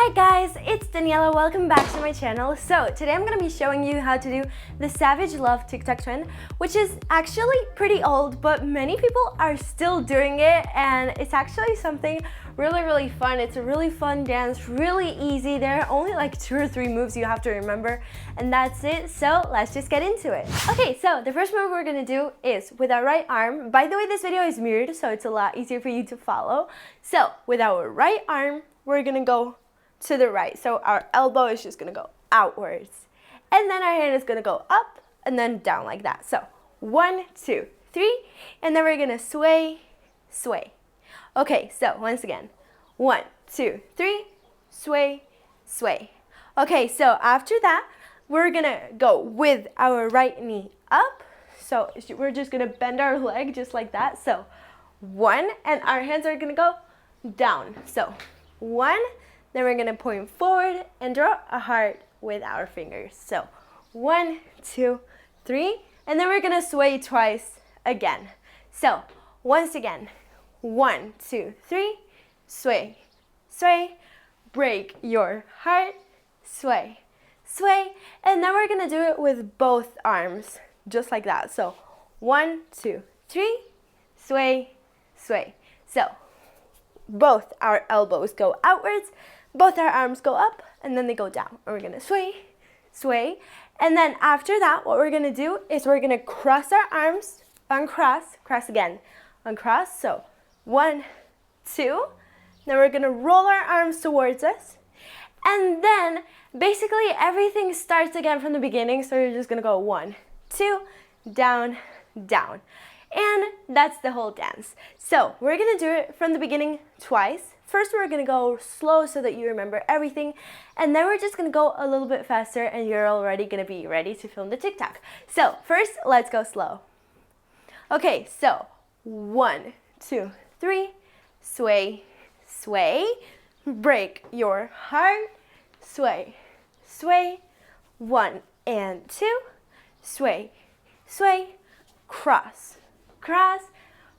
Hi guys, it's Daniela. Welcome back to my channel. So today I'm going to be showing you how to do the Savage Love TikTok trend, which is actually pretty old, but many people are still doing it, and it's actually something really fun. It's a really fun dance, really easy. There are only like 2 or 3 moves you have to remember, and that's it. So let's just get into it. Okay, so the first move we're going to do is with our right arm. By the way, this video is mirrored, so it's a lot easier for you to follow. So with our right arm, we're going to go to the right. So our elbow is just gonna go outwards. And then our hand is gonna go up and then down like that. So 1, 2, 3, and then we're gonna sway, sway. Okay, so once again, 1, 2, 3, sway, sway. Okay, so after that, we're gonna go with our right knee up. So we're just gonna bend our leg just like that. So 1, and our hands are gonna go down. So 1, then we're gonna point forward and draw a heart with our fingers. So 1, 2, 3, and then we're gonna sway twice again. So once again, 1, 2, 3, sway, sway, break your heart, sway, sway, and then we're gonna do it with both arms, just like that. So 1, 2, 3, sway, sway. So both our elbows go outwards, both our arms go up, and then they go down. And we're gonna sway, sway. And then after that, what we're gonna do is we're gonna cross our arms, uncross, cross again, uncross. So 1, 2, then we're gonna roll our arms towards us. And then basically everything starts again from the beginning. So you're just gonna go 1, 2, down, down. And that's the whole dance. So we're gonna do it from the beginning twice. First, we're gonna go slow so that you remember everything, and then we're just gonna go a little bit faster, and you're already gonna be ready to film the TikTok. So first, let's go slow. Okay, so 1, 2, 3, sway, sway, break your heart, sway, sway, 1 and 2, sway, sway, cross, cross,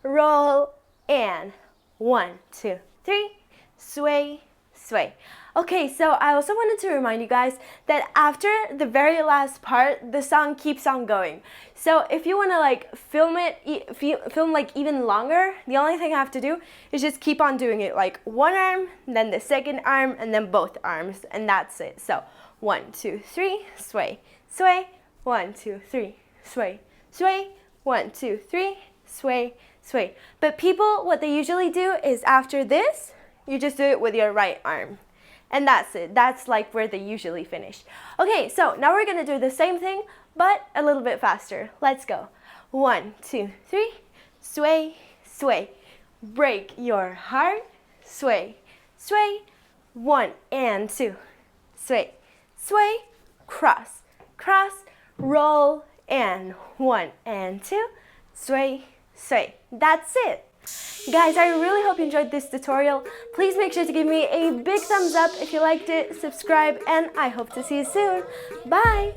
roll, and 1, 2, 3, sway, sway. Okay, so I also wanted to remind you guys that after the very last part, the song keeps on going. So if you want to like film like even longer, the only thing I have to do is just keep on doing it, like one arm, then the second arm, and then both arms, and that's it. So 1, 2, 3, sway, sway, 1, 2, 3, sway, sway, 1, 2, 3, sway, sway. But people, what they usually do is after this, you just do it with your right arm. And that's it. That's like where they usually finish. Okay, so now we're gonna do the same thing, but a little bit faster. Let's go. 1, 2, 3, sway, sway. Break your heart, sway, sway. 1 and 2, sway, sway. Cross, cross, roll, and 1 and 2, sway, sway. That's it. Guys, I really hope you enjoyed this tutorial. Please make sure to give me a big thumbs up if you liked it, subscribe, and I hope to see you soon. Bye!